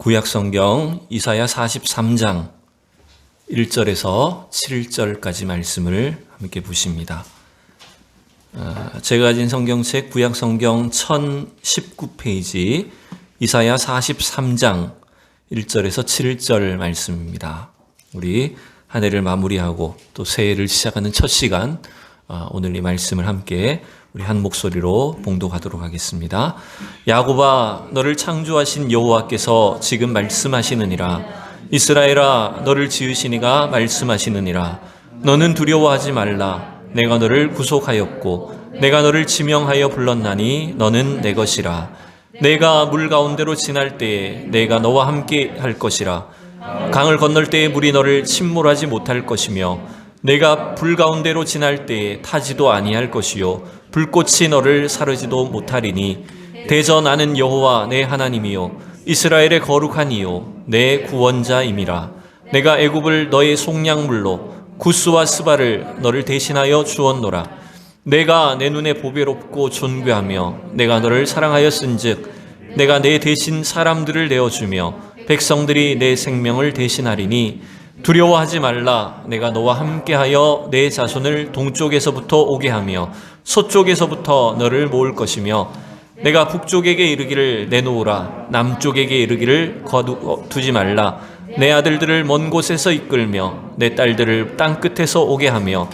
구약성경 이사야 43장 1절에서 7절까지 말씀을 함께 보십니다. 제가 가진 성경책 구약성경 1019페이지 이사야 43장 1절에서 7절 말씀입니다. 우리 한 해를 마무리하고 또 새해를 시작하는 첫 시간, 오늘 이 말씀을 함께 우리 한 목소리로 봉독하도록 하겠습니다. 야곱아, 너를 창조하신 여호와께서 지금 말씀하시느니라. 이스라엘아, 너를 지으신 이가 말씀하시느니라. 너는 두려워하지 말라. 내가 너를 구속하였고 내가 너를 지명하여 불렀나니 너는 내 것이라. 내가 물 가운데로 지날 때에 내가 너와 함께 할 것이라. 강을 건널 때에 물이 너를 침몰하지 못할 것이며 내가 불 가운데로 지날 때에 타지도 아니할 것이요 불꽃이 너를 사르지도 못하리니 대저 나는 여호와 내 하나님이요 이스라엘의 거룩한 이요 내 구원자임이라. 내가 애굽을 너의 속량물로 구스와 스바를 너를 대신하여 주었노라. 내가 내 눈에 보배롭고 존귀하며 내가 너를 사랑하였은즉 내가 내 대신 사람들을 내어주며 백성들이 내 생명을 대신하리니 두려워하지 말라. 내가 너와 함께하여 내 자손을 동쪽에서부터 오게 하며 서쪽에서부터 너를 모을 것이며 내가 북쪽에게 이르기를 내놓으라. 남쪽에게 이르기를 거두지 말라. 내 아들들을 먼 곳에서 이끌며 내 딸들을 땅끝에서 오게 하며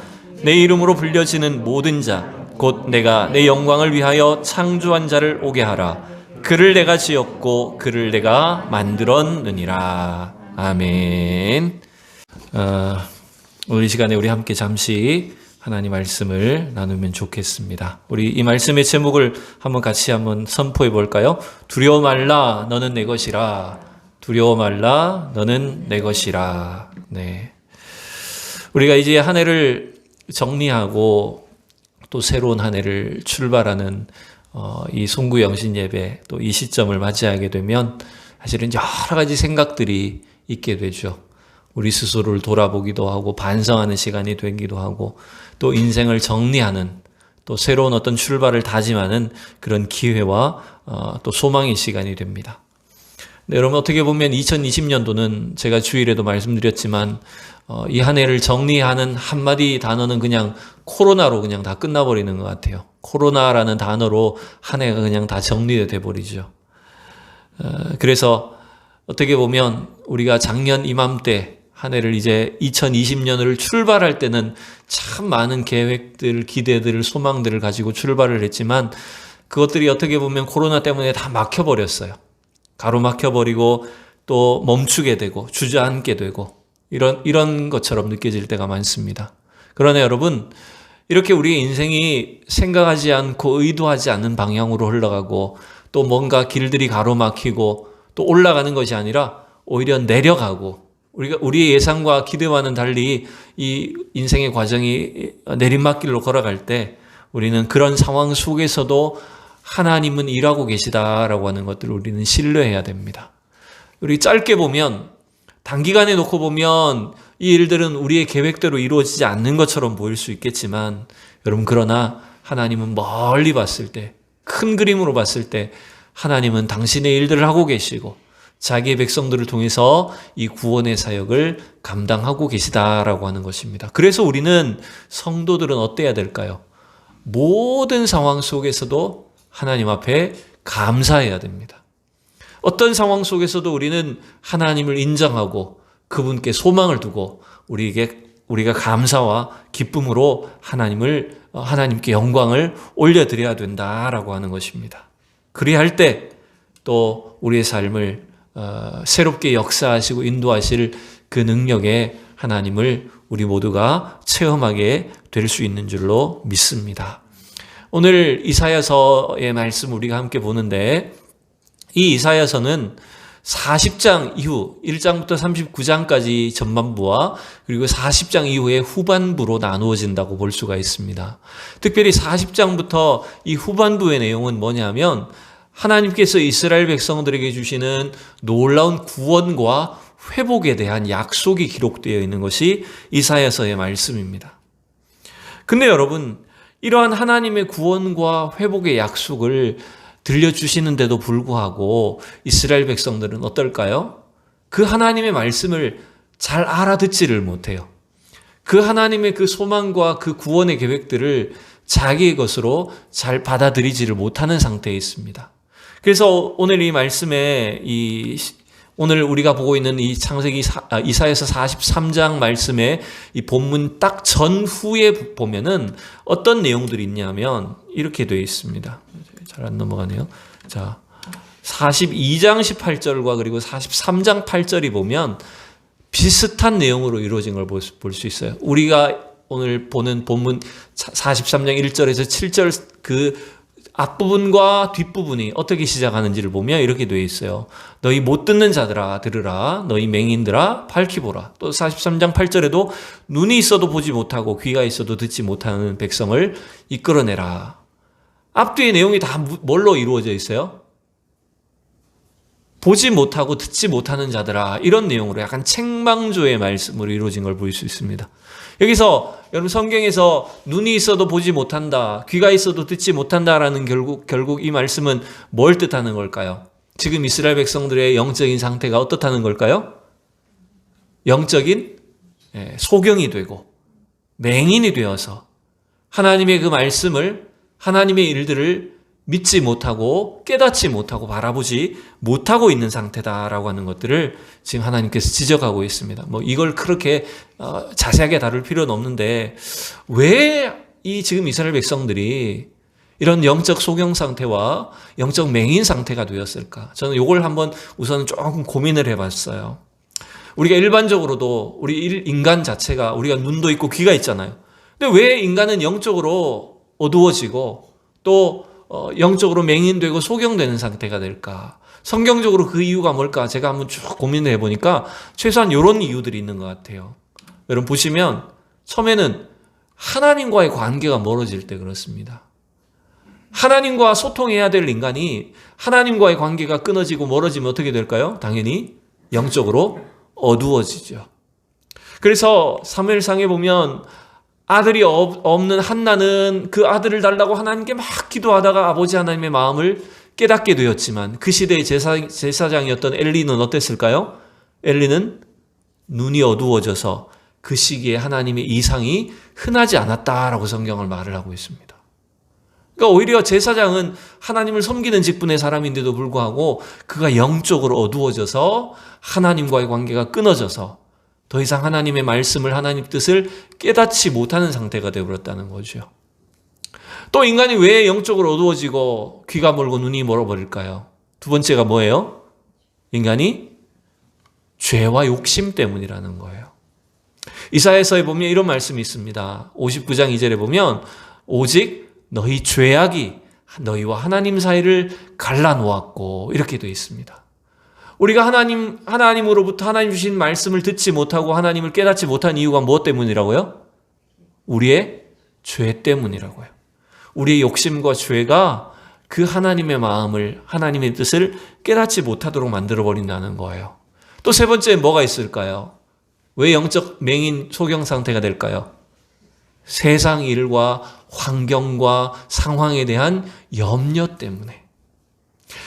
내 이름으로 불려지는 모든 자 곧 내가 내 영광을 위하여 창조한 자를 오게 하라. 그를 내가 지었고 그를 내가 만들었느니라. 아멘. 오늘 이 시간에 우리 함께 잠시 하나님 말씀을 나누면 좋겠습니다. 우리 이 말씀의 제목을 같이 선포해 볼까요? 두려워 말라, 너는 내 것이라. 두려워 말라, 너는 내 것이라. 네. 우리가 이제 한 해를 정리하고 또 새로운 한 해를 출발하는 이 송구 영신 예배, 또 이 시점을 맞이하게 되면 사실은 여러 가지 생각들이 있게 되죠. 우리 스스로를 돌아보기도 하고 반성하는 시간이 되기도 하고 또 인생을 정리하는 또 새로운 어떤 출발을 다짐하는 그런 기회와 또 소망의 시간이 됩니다. 네, 여러분 어떻게 보면 2020년도는 제가 주일에도 말씀드렸지만 이 한 해를 정리하는 한마디 단어는 그냥 코로나로 그냥 다 끝나버리는 것 같아요. 코로나라는 단어로 한 해가 그냥 다 정리돼 버리죠. 그래서 어떻게 보면 우리가 작년 이맘때 한 해를 이제 2020년을 출발할 때는 참 많은 계획들, 기대들, 소망들을 가지고 출발을 했지만 그것들이 어떻게 보면 코로나 때문에 다 막혀버렸어요. 가로막혀버리고 또 멈추게 되고 주저앉게 되고 이런 것처럼 느껴질 때가 많습니다. 그러나 여러분, 이렇게 우리의 인생이 생각하지 않고 의도하지 않는 방향으로 흘러가고 또 뭔가 길들이 가로막히고 또 올라가는 것이 아니라 오히려 내려가고 우리의 예상과 기대와는 달리 이 인생의 과정이 내리막길로 걸어갈 때 우리는 그런 상황 속에서도 하나님은 일하고 계시다라고 하는 것들을 우리는 신뢰해야 됩니다. 우리 짧게 보면 단기간에 놓고 보면 이 일들은 우리의 계획대로 이루어지지 않는 것처럼 보일 수 있겠지만 여러분, 그러나 하나님은 멀리 봤을 때, 큰 그림으로 봤을 때 하나님은 당신의 일들을 하고 계시고 자기의 백성들을 통해서 이 구원의 사역을 감당하고 계시다라고 하는 것입니다. 그래서 우리는 성도들은 어때야 될까요? 모든 상황 속에서도 하나님 앞에 감사해야 됩니다. 어떤 상황 속에서도 우리는 하나님을 인정하고 그분께 소망을 두고 우리가 감사와 기쁨으로 하나님께 영광을 올려드려야 된다라고 하는 것입니다. 그리할 때 또 우리의 삶을 새롭게 역사하시고 인도하실 그 능력에 하나님을 우리 모두가 체험하게 될 수 있는 줄로 믿습니다. 오늘 이사야서의 말씀 우리가 함께 보는데 이 이사야서는 40장 이후 1장부터 39장까지 전반부와 그리고 40장 이후의 후반부로 나누어진다고 볼 수가 있습니다. 특별히 40장부터 이 후반부의 내용은 뭐냐면 하나님께서 이스라엘 백성들에게 주시는 놀라운 구원과 회복에 대한 약속이 기록되어 있는 것이 이사야서의 말씀입니다. 근데 여러분, 이러한 하나님의 구원과 회복의 약속을 들려주시는데도 불구하고 이스라엘 백성들은 어떨까요? 그 하나님의 말씀을 잘 알아듣지를 못해요. 그 하나님의 그 소망과 그 구원의 계획들을 자기의 것으로 잘 받아들이지를 못하는 상태에 있습니다. 그래서 오늘 이 말씀에 오늘 우리가 보고 있는 이 창세기 이사야서 43장 말씀의 이 본문 딱 전후에 보면은 어떤 내용들이 있냐면 이렇게 되어 있습니다. 잘 안 넘어가네요. 자, 42장 18절과 그리고 43장 8절이 보면 비슷한 내용으로 이루어진 걸 볼 수 있어요. 우리가 오늘 보는 본문 43장 1절에서 7절 그 앞부분과 뒷부분이 어떻게 시작하는지를 보면 이렇게 되어 있어요. 너희 못 듣는 자들아 들으라. 너희 맹인들아 밝히 보라. 또 43장 8절에도 눈이 있어도 보지 못하고 귀가 있어도 듣지 못하는 백성을 이끌어내라. 앞뒤의 내용이 다 뭘로 이루어져 있어요? 보지 못하고 듣지 못하는 자들아, 이런 내용으로 약간 책망조의 말씀으로 이루어진 걸 볼 수 있습니다. 여기서 여러분 성경에서 눈이 있어도 보지 못한다, 귀가 있어도 듣지 못한다라는 결국 이 말씀은 뭘 뜻하는 걸까요? 지금 이스라엘 백성들의 영적인 상태가 어떻다는 걸까요? 영적인 소경이 되고 맹인이 되어서 하나님의 그 말씀을, 하나님의 일들을 믿지 못하고 깨닫지 못하고 바라보지 못하고 있는 상태다라고 하는 것들을 지금 하나님께서 지적하고 있습니다. 뭐 이걸 그렇게 자세하게 다룰 필요는 없는데 왜 이 지금 이스라엘 백성들이 이런 영적 소경 상태와 영적 맹인 상태가 되었을까? 저는 이걸 한번 우선 조금 고민을 해봤어요. 우리가 일반적으로도 우리 인간 자체가 우리가 눈도 있고 귀가 있잖아요. 근데 왜 인간은 영적으로 어두워지고 또 영적으로 맹인되고 소경되는 상태가 될까? 성경적으로 그 이유가 뭘까? 제가 한번 쭉 고민을 해보니까 최소한 이런 이유들이 있는 것 같아요. 여러분 보시면 처음에는 하나님과의 관계가 멀어질 때 그렇습니다. 하나님과 소통해야 될 인간이 하나님과의 관계가 끊어지고 멀어지면 어떻게 될까요? 당연히 영적으로 어두워지죠. 그래서 사무엘상에 보면 아들이 없는 한나는 그 아들을 달라고 하나님께 막 기도하다가 아버지 하나님의 마음을 깨닫게 되었지만 그 시대의 제사장이었던 엘리는 어땠을까요? 엘리는 눈이 어두워져서 그 시기에 하나님의 이상이 흔하지 않았다라고 성경을 말을 하고 있습니다. 그러니까 오히려 제사장은 하나님을 섬기는 직분의 사람인데도 불구하고 그가 영적으로 어두워져서 하나님과의 관계가 끊어져서 더 이상 하나님의 말씀을, 하나님 뜻을 깨닫지 못하는 상태가 되어버렸다는 거죠. 또 인간이 왜 영적으로 어두워지고 귀가 멀고 눈이 멀어버릴까요? 두 번째가 뭐예요? 인간이 죄와 욕심 때문이라는 거예요. 이사야서에 보면 이런 말씀이 있습니다. 59장 2절에 보면 오직 너희 죄악이 너희와 하나님 사이를 갈라놓았고 이렇게 되어 있습니다. 우리가 하나님으로부터 하나님 주신 말씀을 듣지 못하고 하나님을 깨닫지 못한 이유가 무엇 때문이라고요? 우리의 죄 때문이라고요. 우리의 욕심과 죄가 그 하나님의 마음을, 하나님의 뜻을 깨닫지 못하도록 만들어버린다는 거예요. 또 세 번째 뭐가 있을까요? 왜 영적 맹인 소경 상태가 될까요? 세상 일과 환경과 상황에 대한 염려 때문에.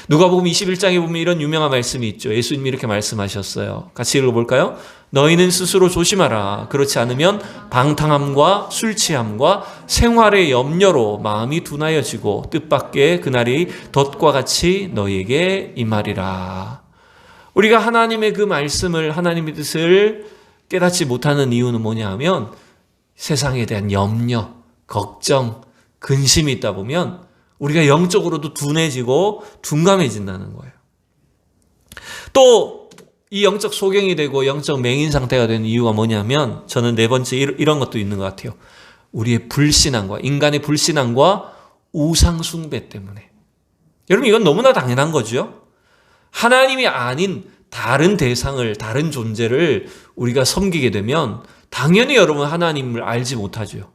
누가복음 21장에 보면 이런 유명한 말씀이 있죠. 예수님이 이렇게 말씀하셨어요. 같이 읽어볼까요? 너희는 스스로 조심하라. 그렇지 않으면 방탕함과 술 취함과 생활의 염려로 마음이 둔하여지고 뜻밖의 그날이 덫과 같이 너희에게 임하리라. 우리가 하나님의 그 말씀을, 하나님의 뜻을 깨닫지 못하는 이유는 뭐냐 하면 세상에 대한 염려, 걱정, 근심이 있다 보면 우리가 영적으로도 둔해지고 둔감해진다는 거예요. 또 이 영적 소경이 되고 영적 맹인 상태가 되는 이유가 뭐냐면 저는 네 번째 이런 것도 있는 것 같아요. 우리의 불신앙과 인간의 불신앙과 우상 숭배 때문에. 여러분 이건 너무나 당연한 거죠. 하나님이 아닌 다른 대상을, 다른 존재를 우리가 섬기게 되면 당연히 여러분 하나님을 알지 못하죠.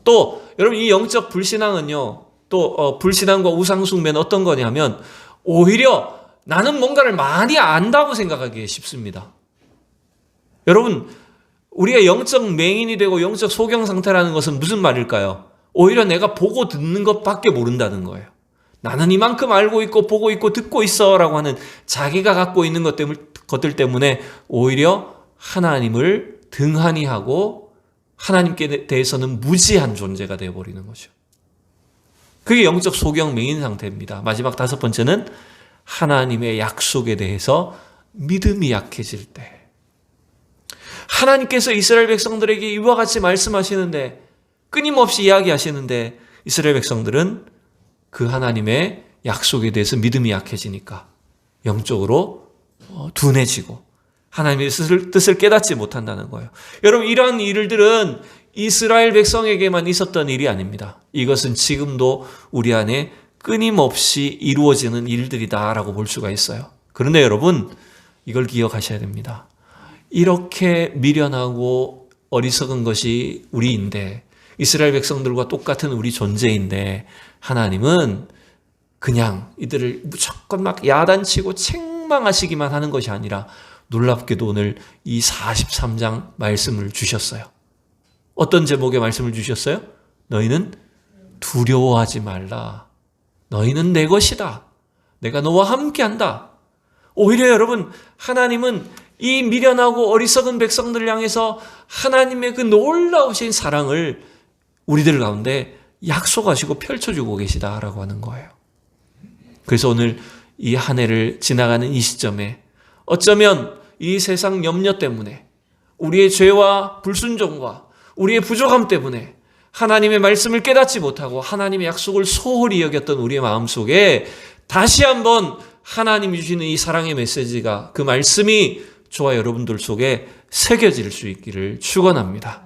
또 여러분 이 영적 불신앙은요. 또 불신앙과 우상숭배는 어떤 거냐면 오히려 나는 뭔가를 많이 안다고 생각하기 쉽습니다. 여러분 우리가 영적 맹인이 되고 영적 소경 상태라는 것은 무슨 말일까요? 오히려 내가 보고 듣는 것밖에 모른다는 거예요. 나는 이만큼 알고 있고 보고 있고 듣고 있어 라고 하는 자기가 갖고 있는 것들 때문에 오히려 하나님을 등한히 하고 하나님께 대해서는 무지한 존재가 되어버리는 거죠. 그게 영적 소경맹인 상태입니다. 마지막 5번째는 하나님의 약속에 대해서 믿음이 약해질 때. 하나님께서 이스라엘 백성들에게 이와 같이 말씀하시는데, 끊임없이 이야기하시는데 이스라엘 백성들은 그 하나님의 약속에 대해서 믿음이 약해지니까 영적으로 둔해지고 하나님의 뜻을 깨닫지 못한다는 거예요. 여러분, 이러한 일들은 이스라엘 백성에게만 있었던 일이 아닙니다. 이것은 지금도 우리 안에 끊임없이 이루어지는 일들이다라고 볼 수가 있어요. 그런데 여러분, 이걸 기억하셔야 됩니다. 이렇게 미련하고 어리석은 것이 우리인데, 이스라엘 백성들과 똑같은 우리 존재인데, 하나님은 그냥 이들을 무조건 막 야단치고 책망하시기만 하는 것이 아니라 놀랍게도 오늘 이 43장 말씀을 주셨어요. 어떤 제목의 말씀을 주셨어요? 너희는 두려워하지 말라. 너희는 내 것이다. 내가 너와 함께한다. 오히려 여러분, 하나님은 이 미련하고 어리석은 백성들을 향해서 하나님의 그 놀라우신 사랑을 우리들 가운데 약속하시고 펼쳐주고 계시다라고 하는 거예요. 그래서 오늘 이 한 해를 지나가는 이 시점에 어쩌면 이 세상 염려 때문에, 우리의 죄와 불순종과 우리의 부족함 때문에 하나님의 말씀을 깨닫지 못하고 하나님의 약속을 소홀히 여겼던 우리의 마음속에 다시 한번 하나님이 주시는 이 사랑의 메시지가, 그 말씀이 저와 여러분들 속에 새겨질 수 있기를 축원합니다.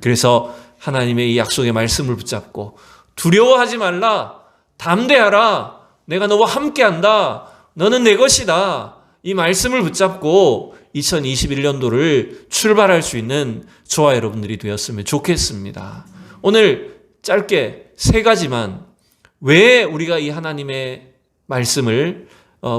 그래서 하나님의 이 약속의 말씀을 붙잡고 두려워하지 말라, 담대하라, 내가 너와 함께한다, 너는 내 것이다, 이 말씀을 붙잡고 2021년도를 출발할 수 있는 저와 여러분들이 되었으면 좋겠습니다. 오늘 짧게 3가지만 왜 우리가 이 하나님의 말씀을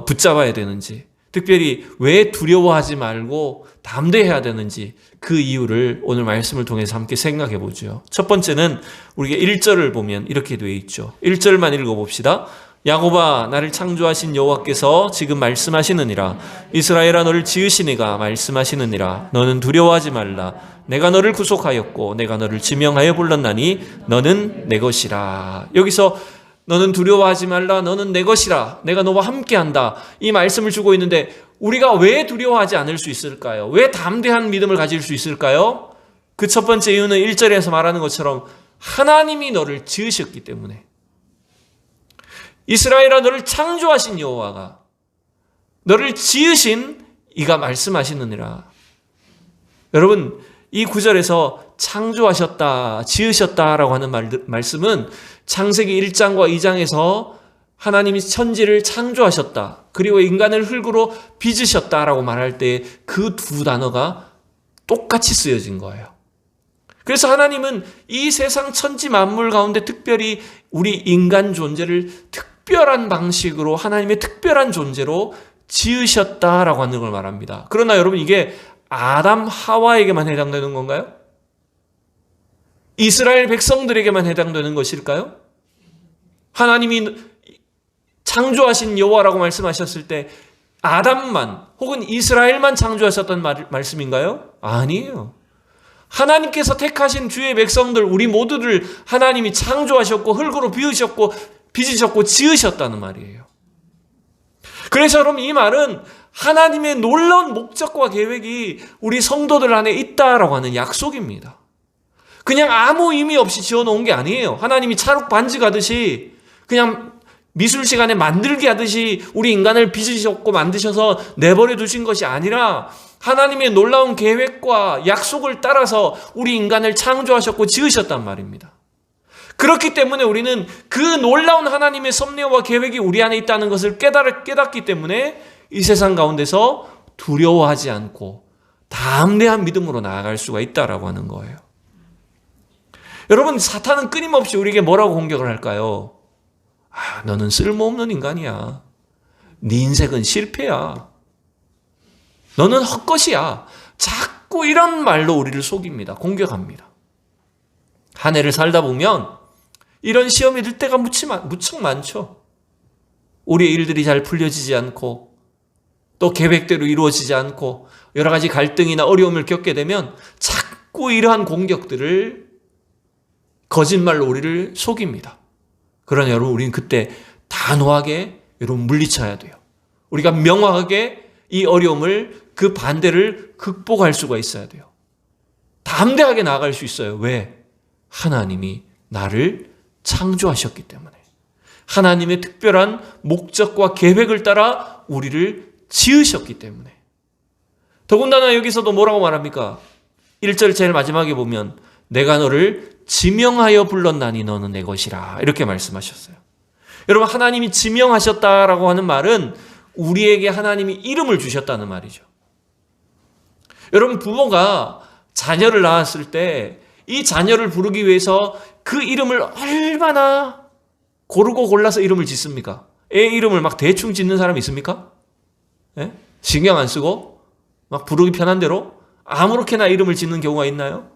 붙잡아야 되는지, 특별히 왜 두려워하지 말고 담대해야 되는지, 그 이유를 오늘 말씀을 통해서 함께 생각해 보죠. 첫 번째는 우리가 1절을 보면 이렇게 되어 있죠. 1절만 읽어봅시다. 야곱아, 나를 창조하신 여호와께서 지금 말씀하시느니라. 이스라엘아, 너를 지으신 이가 말씀하시느니라. 너는 두려워하지 말라. 내가 너를 구속하였고 내가 너를 지명하여 불렀나니 너는 내 것이라. 여기서 너는 두려워하지 말라, 너는 내 것이라, 내가 너와 함께한다, 이 말씀을 주고 있는데, 우리가 왜 두려워하지 않을 수 있을까요? 왜 담대한 믿음을 가질 수 있을까요? 그 첫 번째 이유는 1절에서 말하는 것처럼 하나님이 너를 지으셨기 때문에. 이스라엘아, 너를 창조하신 여호와가, 너를 지으신 이가 말씀하시느니라. 여러분, 이 9절에서 창조하셨다, 지으셨다라고 하는 말씀은 창세기 1장과 2장에서 하나님이 천지를 창조하셨다, 그리고 인간을 흙으로 빚으셨다라고 말할 때 그 2 단어가 똑같이 쓰여진 거예요. 그래서 하나님은 이 세상 천지 만물 가운데 특별히 우리 인간 존재를 특별한 방식으로, 하나님의 특별한 존재로 지으셨다라고 하는 걸 말합니다. 그러나 여러분, 이게 아담 하와에게만 해당되는 건가요? 이스라엘 백성들에게만 해당되는 것일까요? 하나님이 창조하신 여호와라고 말씀하셨을 때 아담만 혹은 이스라엘만 창조하셨던 말씀인가요? 아니에요. 하나님께서 택하신 주의 백성들, 우리 모두를 하나님이 창조하셨고 흙으로 비우셨고 빚으셨고 지으셨다는 말이에요. 그래서 여러분, 이 말은 하나님의 놀라운 목적과 계획이 우리 성도들 안에 있다라고 하는 약속입니다. 그냥 아무 의미 없이 지어놓은 게 아니에요. 하나님이 찰흙 반지 가듯이 그냥 미술 시간에 만들기 하듯이 우리 인간을 빚으셨고 만드셔서 내버려 두신 것이 아니라 하나님의 놀라운 계획과 약속을 따라서 우리 인간을 창조하셨고 지으셨단 말입니다. 그렇기 때문에 우리는 그 놀라운 하나님의 섭리와 계획이 우리 안에 있다는 것을 깨닫기 때문에 이 세상 가운데서 두려워하지 않고 담대한 믿음으로 나아갈 수가 있다라고 하는 거예요. 여러분, 사탄은 끊임없이 우리에게 뭐라고 공격을 할까요? 너는 쓸모없는 인간이야. 네 인생은 실패야. 너는 헛것이야. 자꾸 이런 말로 우리를 속입니다. 공격합니다. 한 해를 살다 보면 이런 시험이 들 때가 무척 많죠. 우리의 일들이 잘 풀려지지 않고 또 계획대로 이루어지지 않고 여러 가지 갈등이나 어려움을 겪게 되면 자꾸 이러한 공격들을 거짓말로 우리를 속입니다. 그러나 여러분, 우리는 그때 단호하게 여러분 물리쳐야 돼요. 우리가 명확하게 이 어려움을, 그 반대를 극복할 수가 있어야 돼요. 담대하게 나아갈 수 있어요. 왜? 하나님이 나를 창조하셨기 때문에. 하나님의 특별한 목적과 계획을 따라 우리를 지으셨기 때문에. 더군다나 여기서도 뭐라고 말합니까? 1절 제일 마지막에 보면 내가 너를 지명하여 불렀나니 너는 내 것이라, 이렇게 말씀하셨어요. 여러분, 하나님이 지명하셨다라고 하는 말은 우리에게 하나님이 이름을 주셨다는 말이죠. 여러분, 부모가 자녀를 낳았을 때 이 자녀를 부르기 위해서 그 이름을 얼마나 고르고 골라서 이름을 짓습니까? 애 이름을 막 대충 짓는 사람 있습니까? 예? 신경 안 쓰고 막 부르기 편한 대로 아무렇게나 이름을 짓는 경우가 있나요?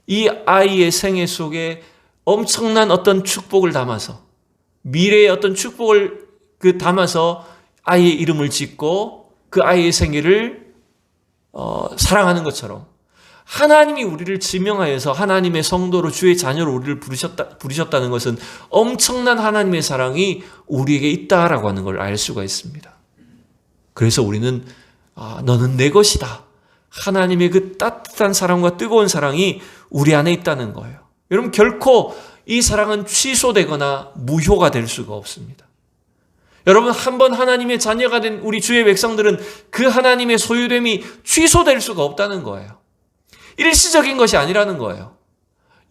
이 아이의 생애 속에 엄청난 어떤 축복을 담아서, 미래의 어떤 축복을 담아서 아이의 이름을 짓고 그 아이의 생애를 사랑하는 것처럼 하나님이 우리를 지명하여서 하나님의 성도로 주의 자녀로 우리를 부르셨다는 것은 엄청난 하나님의 사랑이 우리에게 있다라고 하는 걸 알 수가 있습니다. 그래서 우리는 너는 내 것이다. 하나님의 그 따뜻한 사랑과 뜨거운 사랑이 우리 안에 있다는 거예요. 여러분, 결코 이 사랑은 취소되거나 무효가 될 수가 없습니다. 여러분, 한번 하나님의 자녀가 된 우리 주의 백성들은 그 하나님의 소유됨이 취소될 수가 없다는 거예요. 일시적인 것이 아니라는 거예요.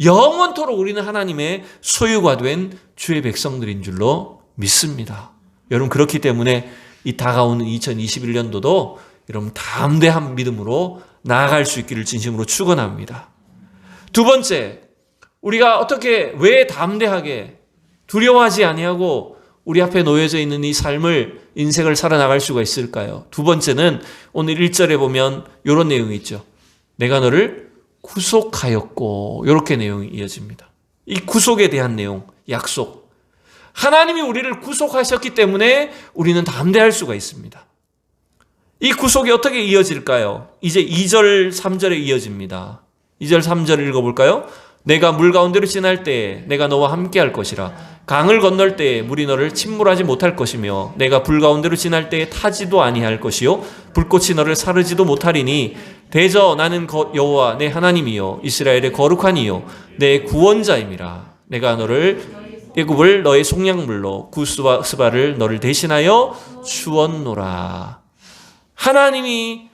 영원토록 우리는 하나님의 소유가 된 주의 백성들인 줄로 믿습니다. 여러분, 그렇기 때문에 이 다가오는 2021년도도 여러분 담대한 믿음으로 나아갈 수 있기를 진심으로 축원합니다. 두 번째, 우리가 왜 담대하게 두려워하지 아니하고 우리 앞에 놓여져 있는 이 인생을 살아나갈 수가 있을까요? 두 번째는 오늘 1절에 보면 이런 내용이 있죠. 내가 너를 구속하였고, 이렇게 내용이 이어집니다. 이 구속에 대한 내용, 약속. 하나님이 우리를 구속하셨기 때문에 우리는 담대할 수가 있습니다. 이 구속이 어떻게 이어질까요? 이제 2절, 3절에 이어집니다. 2절, 3절 읽어볼까요? 내가 물 가운데로 지날 때에 내가 너와 함께 할 것이라. 강을 건널 때에 물이 너를 침몰하지 못할 것이며 내가 불 가운데로 지날 때에 타지도 아니할 것이요 불꽃이 너를 사르지도 못하리니 대저 나는 여호와 내 하나님이요 이스라엘의 거룩한 이요 내 구원자임이라. 내가 너를 애굽을 너의 속량물로 구스와 스바를 너를 대신하여 주었노라. 하나님이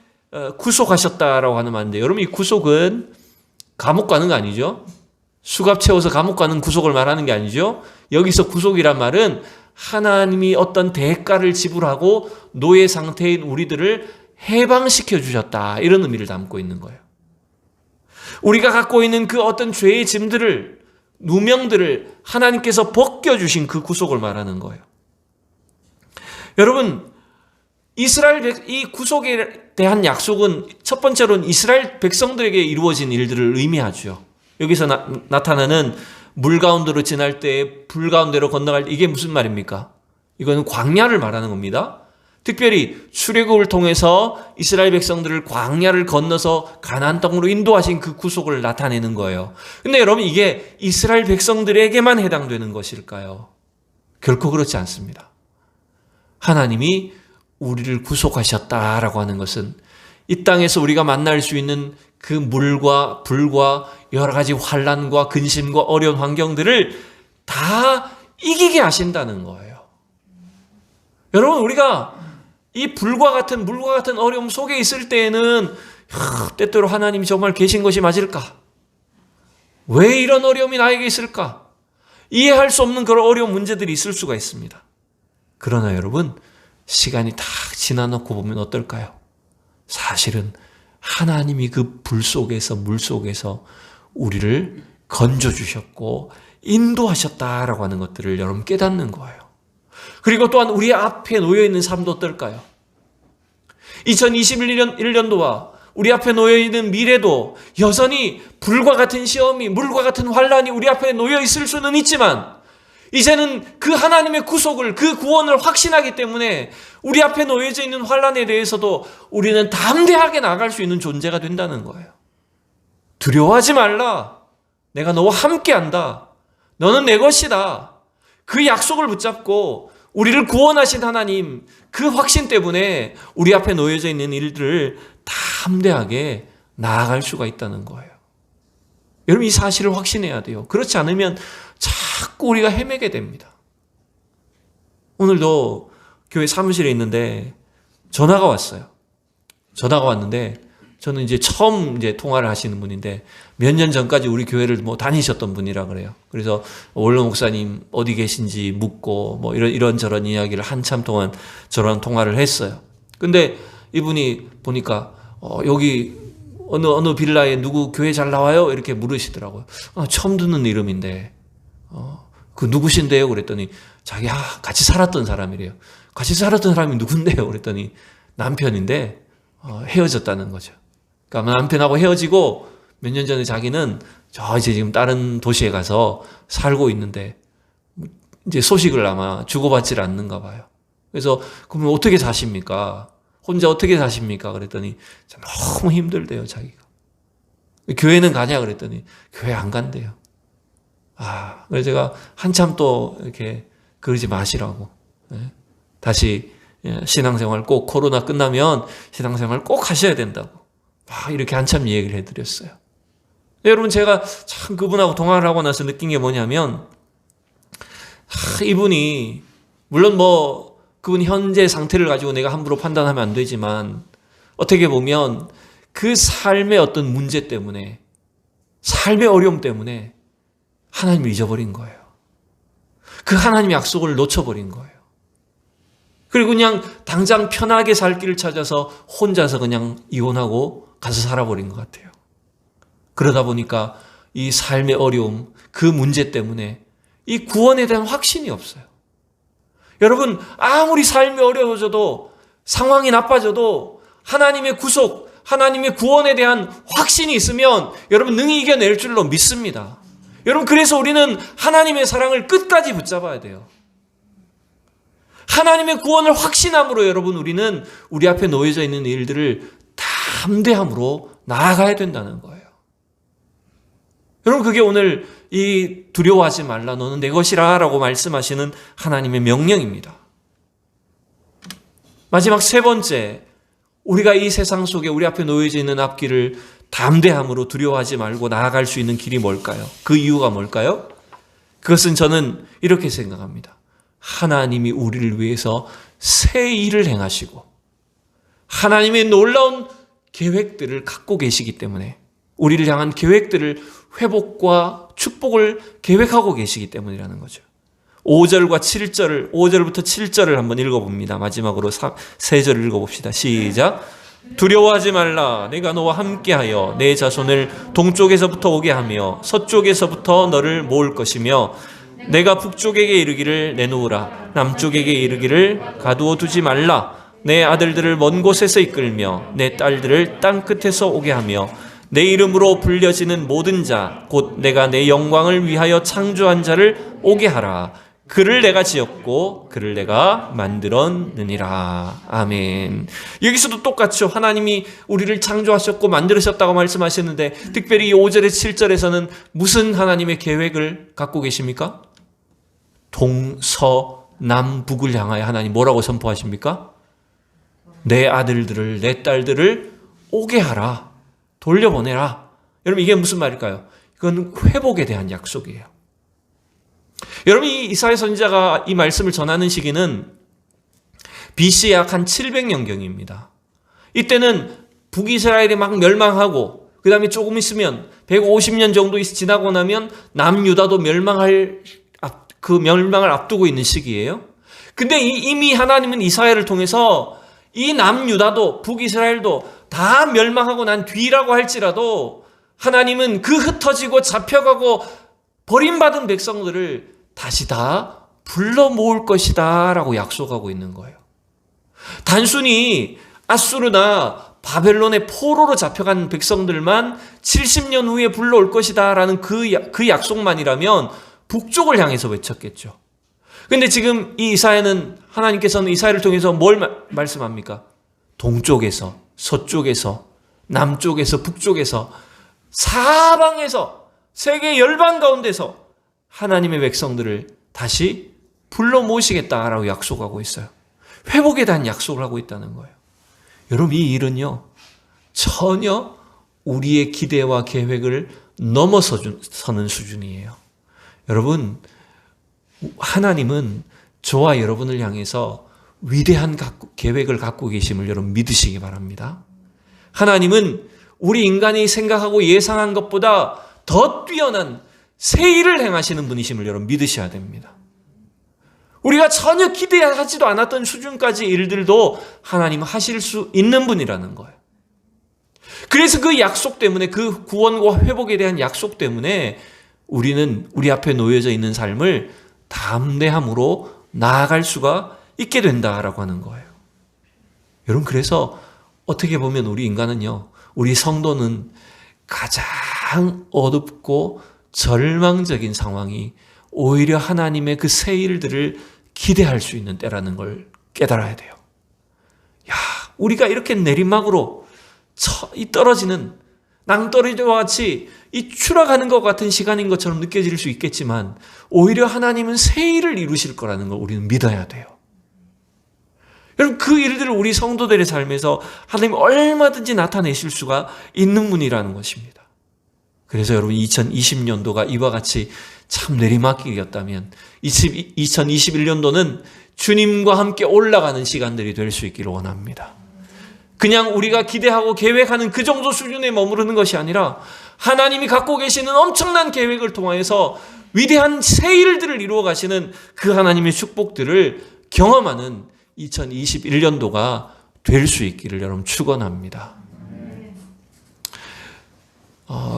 구속하셨다라고 하는 말인데, 여러분, 이 구속은 감옥 가는 거 아니죠? 수갑 채워서 감옥 가는 구속을 말하는 게 아니죠. 여기서 구속이란 말은 하나님이 어떤 대가를 지불하고 노예 상태인 우리들을 해방시켜 주셨다, 이런 의미를 담고 있는 거예요. 우리가 갖고 있는 그 어떤 죄의 짐들을, 누명들을 하나님께서 벗겨주신 그 구속을 말하는 거예요. 여러분, 이 구속에 대한 약속은 첫 번째로는 이스라엘 백성들에게 이루어진 일들을 의미하죠. 여기서 나타나는 물 가운데로 지날 때 불 가운데로 건너갈 때, 이게 무슨 말입니까? 이거는 광야를 말하는 겁니다. 특별히 출애굽을 통해서 이스라엘 백성들을 광야를 건너서 가나안 땅으로 인도하신 그 구속을 나타내는 거예요. 근데 여러분, 이게 이스라엘 백성들에게만 해당되는 것일까요? 결코 그렇지 않습니다. 하나님이 우리를 구속하셨다라고 하는 것은 이 땅에서 우리가 만날 수 있는 그 물과 불과 여러 가지 환난과 근심과 어려운 환경들을 다 이기게 하신다는 거예요. 여러분, 우리가 이 물과 같은 어려움 속에 있을 때에는 때때로 하나님이 정말 계신 것이 맞을까? 왜 이런 어려움이 나에게 있을까? 이해할 수 없는 그런 어려운 문제들이 있을 수가 있습니다. 그러나 여러분, 시간이 다 지나놓고 보면 어떨까요? 사실은 하나님이 그 불 속에서, 물 속에서 우리를 건져주셨고 인도하셨다라고 하는 것들을 여러분 깨닫는 거예요. 그리고 또한 우리 앞에 놓여있는 삶도 어떨까요? 2021년도와 우리 앞에 놓여있는 미래도 여전히 불과 같은 시험이, 물과 같은 환란이 우리 앞에 놓여있을 수는 있지만, 이제는 그 하나님의 구속을, 그 구원을 확신하기 때문에 우리 앞에 놓여져 있는 환난에 대해서도 우리는 담대하게 나아갈 수 있는 존재가 된다는 거예요. 두려워하지 말라. 내가 너와 함께한다. 너는 내 것이다. 그 약속을 붙잡고 우리를 구원하신 하나님, 그 확신 때문에 우리 앞에 놓여져 있는 일들을 담대하게 나아갈 수가 있다는 거예요. 여러분, 이 사실을 확신해야 돼요. 그렇지 않으면 자꾸 우리가 헤매게 됩니다. 오늘도 교회 사무실에 있는데 전화가 왔어요. 전화가 왔는데 저는 이제 처음 통화를 하시는 분인데 몇 년 전까지 우리 교회를 다니셨던 분이라 그래요. 그래서 원로 목사님 어디 계신지 묻고 이런저런 이야기를 한참 동안 저랑 통화를 했어요. 근데 이분이 보니까 여기 어느 빌라에 누구 교회 잘 나와요? 이렇게 물으시더라고요. 처음 듣는 이름인데 그 누구신데요? 그랬더니 자기 같이 살았던 사람이래요. 같이 살았던 사람이 누군데요? 그랬더니 남편인데 헤어졌다는 거죠. 그러니까 남편하고 헤어지고 몇 년 전에 자기는 이제 지금 다른 도시에 가서 살고 있는데 이제 소식을 아마 주고받질 않는가 봐요. 그래서 그러면 어떻게 사십니까? 혼자 어떻게 사십니까? 그랬더니 너무 힘들대요, 자기가. 교회는 가냐? 그랬더니 교회 안 간대요. 그래서 제가 한참 또 이렇게 그러지 마시라고. 다시 신앙생활 꼭 코로나 끝나면 신앙생활 꼭 하셔야 된다고. 이렇게 한참 얘기를 해드렸어요. 여러분, 제가 참 그분하고 통화를 하고 나서 느낀 게 뭐냐면, 이분이, 물론 그분 현재 상태를 가지고 내가 함부로 판단하면 안 되지만, 어떻게 보면 그 삶의 어떤 문제 때문에, 삶의 어려움 때문에 하나님을 잊어버린 거예요. 그 하나님의 약속을 놓쳐버린 거예요. 그리고 그냥 당장 편하게 살 길을 찾아서 혼자서 그냥 이혼하고 가서 살아버린 것 같아요. 그러다 보니까 이 삶의 어려움, 그 문제 때문에 이 구원에 대한 확신이 없어요. 여러분, 아무리 삶이 어려워져도, 상황이 나빠져도 하나님의 구속, 하나님의 구원에 대한 확신이 있으면 여러분 능히 이겨낼 줄로 믿습니다. 여러분, 그래서 우리는 하나님의 사랑을 끝까지 붙잡아야 돼요. 하나님의 구원을 확신함으로 여러분, 우리는 우리 앞에 놓여져 있는 일들을 담대함으로 나아가야 된다는 거예요. 여러분, 그게 오늘 이 두려워하지 말라, 너는 내 것이라 라고 말씀하시는 하나님의 명령입니다. 마지막 세 번째, 우리가 이 세상 속에 우리 앞에 놓여져 있는 앞길을 담대함으로 두려워하지 말고 나아갈 수 있는 길이 뭘까요? 그 이유가 뭘까요? 그것은 저는 이렇게 생각합니다. 하나님이 우리를 위해서 새 일을 행하시고 하나님의 놀라운 계획들을 갖고 계시기 때문에, 우리를 향한 계획들을, 회복과 축복을 계획하고 계시기 때문이라는 거죠. 5절과 7절을, 5절부터 7절을 한번 읽어봅니다. 마지막으로 3절을 읽어봅시다. 시작. 두려워하지 말라. 내가 너와 함께하여 내 자손을 동쪽에서부터 오게 하며 서쪽에서부터 너를 모을 것이며, 내가 북쪽에게 이르기를 내놓으라, 남쪽에게 이르기를 가두어 두지 말라. 내 아들들을 먼 곳에서 이끌며 내 딸들을 땅 끝에서 오게 하며, 내 이름으로 불려지는 모든 자, 곧 내가 내 영광을 위하여 창조한 자를 오게 하라. 그를 내가 지었고 그를 내가 만들었느니라. 아멘. 여기서도 똑같죠. 하나님이 우리를 창조하셨고 만들으셨다고 말씀하셨는데, 특별히 이 5절에 7절에서는 무슨 하나님의 계획을 갖고 계십니까? 동서남북을 향하여 하나님 뭐라고 선포하십니까? 내 아들들을, 내 딸들을 오게 하라, 돌려보내라. 여러분, 이게 무슨 말일까요? 이건 회복에 대한 약속이에요. 여러분, 이 이사야 선지자가 이 말씀을 전하는 시기는 BC의 약 한 700년경입니다. 이때는 북이스라엘이 막 멸망하고, 그 다음에 조금 있으면 150년 정도 지나고 나면 남유다도 멸망을 앞두고 있는 시기예요. 근데 이미 하나님은 이사야를 통해서 이 남유다도 북이스라엘도 다 멸망하고 난 뒤라고 할지라도 하나님은 그 흩어지고 잡혀가고 버림받은 백성들을 다시 다 불러 모을 것이다 라고 약속하고 있는 거예요. 단순히 아수르나 바벨론의 포로로 잡혀간 백성들만 70년 후에 불러올 것이다 라는 그 약속만이라면 북쪽을 향해서 외쳤겠죠. 근데 지금 이 이사야는, 하나님께서는 이사야를 통해서 뭘 말씀합니까? 동쪽에서, 서쪽에서, 남쪽에서, 북쪽에서, 사방에서, 세계 열방 가운데서 하나님의 백성들을 다시 불러 모시겠다라고 약속하고 있어요. 회복에 대한 약속을 하고 있다는 거예요. 여러분, 이 일은요, 전혀 우리의 기대와 계획을 넘어서는 수준이에요. 여러분, 하나님은 저와 여러분을 향해서 위대한 계획을 갖고 계심을 여러분 믿으시기 바랍니다. 하나님은 우리 인간이 생각하고 예상한 것보다 더 뛰어난 새 일을 행하시는 분이심을 여러분 믿으셔야 됩니다. 우리가 전혀 기대하지도 않았던 수준까지 일들도 하나님은 하실 수 있는 분이라는 거예요. 그래서 그 약속 때문에, 그 구원과 회복에 대한 약속 때문에 우리는 우리 앞에 놓여져 있는 삶을 담대함으로 나아갈 수가 있게 된다라고 하는 거예요. 여러분, 그래서 어떻게 보면 우리 인간은요, 우리 성도는 가장 어둡고 절망적인 상황이 오히려 하나님의 그 새 일들을 기대할 수 있는 때라는 걸 깨달아야 돼요. 야, 우리가 이렇게 내리막으로 이 떨어지는 낭떠러지와 같이 이 추락하는 것 같은 시간인 것처럼 느껴질 수 있겠지만 오히려 하나님은 새 일을 이루실 거라는 걸 우리는 믿어야 돼요. 여러분, 그 일들을 우리 성도들의 삶에서 하나님이 얼마든지 나타내실 수가 있는 분이라는 것입니다. 그래서 여러분, 2020년도가 이와 같이 참 내리막길이었다면 2021년도는 주님과 함께 올라가는 시간들이 될 수 있기를 원합니다. 그냥 우리가 기대하고 계획하는 그 정도 수준에 머무르는 것이 아니라 하나님이 갖고 계시는 엄청난 계획을 통하여서 위대한 새 일들을 이루어 가시는 그 하나님의 축복들을 경험하는 2021년도가 될 수 있기를 여러분 축원합니다.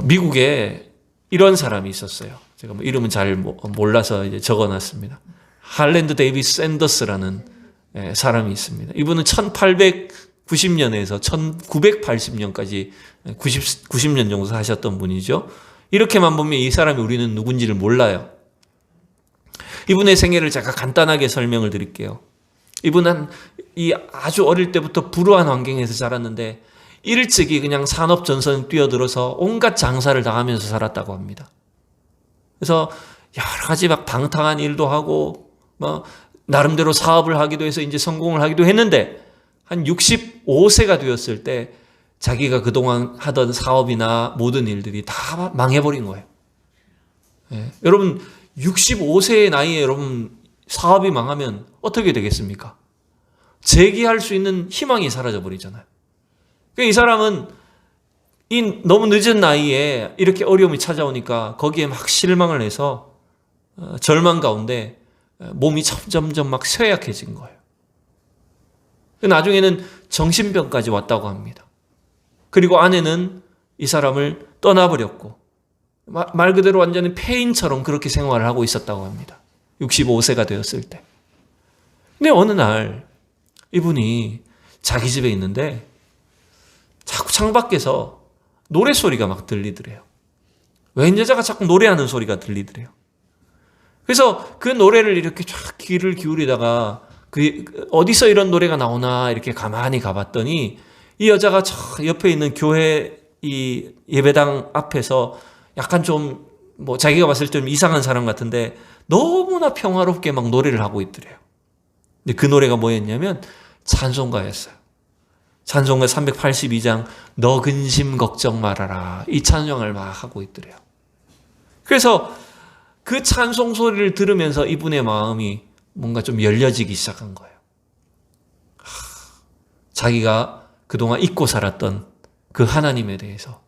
미국에 이런 사람이 있었어요. 제가 이름은 잘 몰라서 이제 적어놨습니다. 할랜드 데이비스 샌더스라는 사람이 있습니다. 이분은 1890년에서 1980년까지 90년 정도 사셨던 분이죠. 이렇게만 보면 이 사람이 우리는 누군지를 몰라요. 이분의 생애를 제가 간단하게 설명을 드릴게요. 이분은 이 아주 어릴 때부터 불우한 환경에서 자랐는데 일찍이 그냥 산업 전선에 뛰어들어서 온갖 장사를 다 하면서 살았다고 합니다. 그래서 여러 가지 막 방탕한 일도 하고 나름대로 사업을 하기도 해서 이제 성공을 하기도 했는데 한 65세가 되었을 때 자기가 그동안 하던 사업이나 모든 일들이 다 망해버린 거예요. 여러분, 65세의 나이에 여러분 사업이 망하면 어떻게 되겠습니까? 재기할 수 있는 희망이 사라져버리잖아요. 이 사람은 이 너무 늦은 나이에 이렇게 어려움이 찾아오니까 거기에 막 실망을 해서 절망 가운데 몸이 점점 막 쇠약해진 거예요. 나중에는 정신병까지 왔다고 합니다. 그리고 아내는 이 사람을 떠나버렸고 말 그대로 완전히 폐인처럼 그렇게 생활을 하고 있었다고 합니다. 65세가 되었을 때. 근데 어느 날 이분이 자기 집에 있는데 자꾸 창밖에서 노래소리가 막 들리더래요. 웬 여자가 자꾸 노래하는 소리가 들리더래요. 그래서 그 노래를 이렇게 쫙 귀를 기울이다가 어디서 이런 노래가 나오나 이렇게 가만히 가봤더니 이 여자가 저 옆에 있는 교회 이 예배당 앞에서 약간 좀 자기가 봤을 때 좀 이상한 사람 같은데 너무나 평화롭게 막 노래를 하고 있더래요. 근데 그 노래가 뭐였냐면 찬송가였어요. 찬송가 382장 너 근심 걱정 말아라 이 찬송을 막 하고 있더래요. 그래서 그 찬송 소리를 들으면서 이분의 마음이 뭔가 좀 열려지기 시작한 거예요. 자기가 그동안 잊고 살았던 그 하나님에 대해서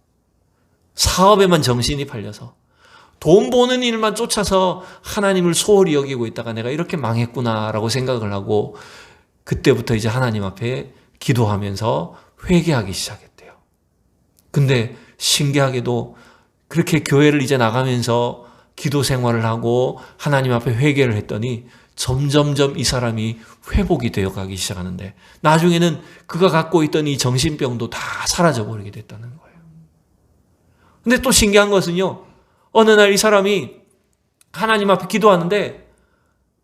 사업에만 정신이 팔려서 돈 버는 일만 쫓아서 하나님을 소홀히 여기고 있다가 내가 이렇게 망했구나라고 생각을 하고 그때부터 이제 하나님 앞에 기도하면서 회개하기 시작했대요. 근데 신기하게도 그렇게 교회를 이제 나가면서 기도 생활을 하고 하나님 앞에 회개를 했더니 점점점 이 사람이 회복이 되어 가기 시작하는데 나중에는 그가 갖고 있던 이 정신병도 다 사라져 버리게 됐다는 거예요. 근데 또 신기한 것은요. 어느 날 이 사람이 하나님 앞에 기도하는데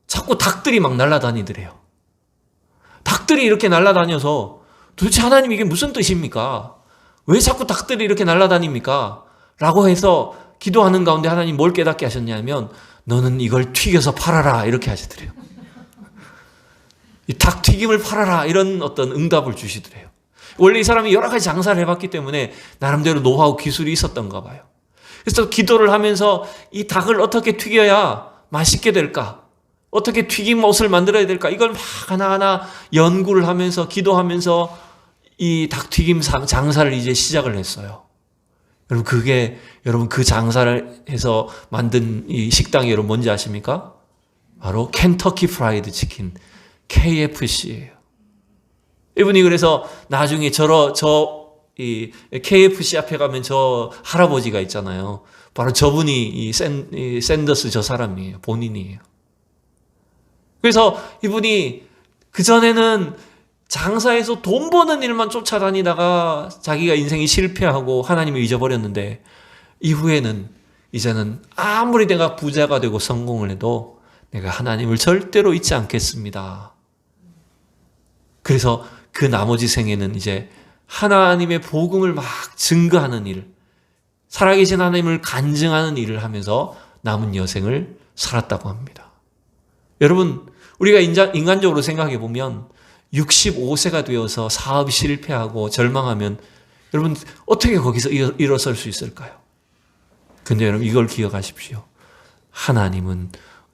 자꾸 닭들이 막 날아다니더래요. 닭들이 이렇게 날아다녀서 도대체 하나님 이게 무슨 뜻입니까? 왜 자꾸 닭들이 이렇게 날아다닙니까? 라고 해서 기도하는 가운데 하나님 뭘 깨닫게 하셨냐면 너는 이걸 튀겨서 팔아라 이렇게 하시더래요. 이 닭 튀김을 팔아라 이런 어떤 응답을 주시더래요. 원래 이 사람이 여러 가지 장사를 해봤기 때문에 나름대로 노하우 기술이 있었던가 봐요. 그래서 기도를 하면서 이 닭을 어떻게 튀겨야 맛있게 될까? 어떻게 튀김옷을 만들어야 될까? 이걸 막 하나하나 연구를 하면서 기도하면서 이 닭튀김 장사를 이제 시작을 했어요. 여러분 그 장사를 해서 만든 이 식당이 여러분 뭔지 아십니까? 바로 켄터키 프라이드 치킨 KFC예요. 이분이 그래서 나중에 이 KFC 앞에 가면 저 할아버지가 있잖아요. 바로 저분이 이 샌더스 저 사람이에요. 본인이에요. 그래서 이분이 그전에는 장사에서 돈 버는 일만 쫓아다니다가 자기가 인생이 실패하고 하나님을 잊어버렸는데 이후에는 이제는 아무리 내가 부자가 되고 성공을 해도 내가 하나님을 절대로 잊지 않겠습니다. 그래서 그 나머지 생에는 이제 하나님의 복음을 막 증거하는 일, 살아계신 하나님을 간증하는 일을 하면서 남은 여생을 살았다고 합니다. 여러분, 우리가 인간적으로 생각해 보면 65세가 되어서 사업이 실패하고 절망하면 여러분 어떻게 거기서 일어설 수 있을까요? 근데 여러분 이걸 기억하십시오. 하나님은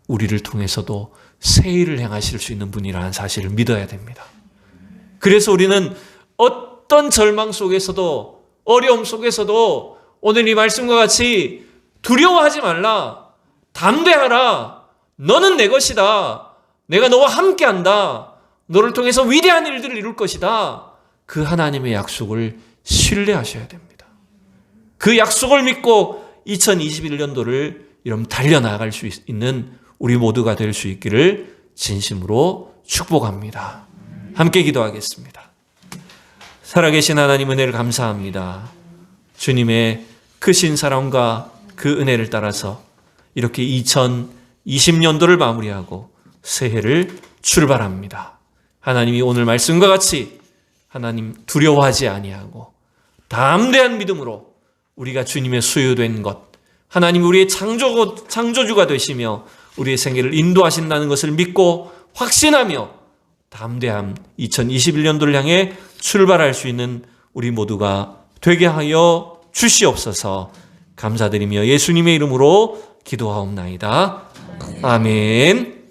우리를 통해서도 새 일을 행하실 수 있는 분이라는 사실을 믿어야 됩니다. 그래서 우리는 어떤 절망 속에서도 어려움 속에서도 오늘 이 말씀과 같이 두려워하지 말라. 담대하라. 너는 내 것이다. 내가 너와 함께한다. 너를 통해서 위대한 일들을 이룰 것이다. 그 하나님의 약속을 신뢰하셔야 됩니다. 그 약속을 믿고 2021년도를 여러분 달려나갈 수 있는 우리 모두가 될 수 있기를 진심으로 축복합니다. 함께 기도하겠습니다. 살아계신 하나님 은혜를 감사합니다. 주님의 크신 사랑과 그 은혜를 따라서 이렇게 2020년도를 마무리하고 새해를 출발합니다. 하나님이 오늘 말씀과 같이 하나님 두려워하지 아니하고 담대한 믿음으로 우리가 주님의 소유된 것, 하나님 우리의 창조주가 되시며 우리의 생애를 인도하신다는 것을 믿고 확신하며 담대한 2021년도를 향해 출발할 수 있는 우리 모두가 되게 하여 주시옵소서. 감사드리며 예수님의 이름으로 기도하옵나이다. 아멘.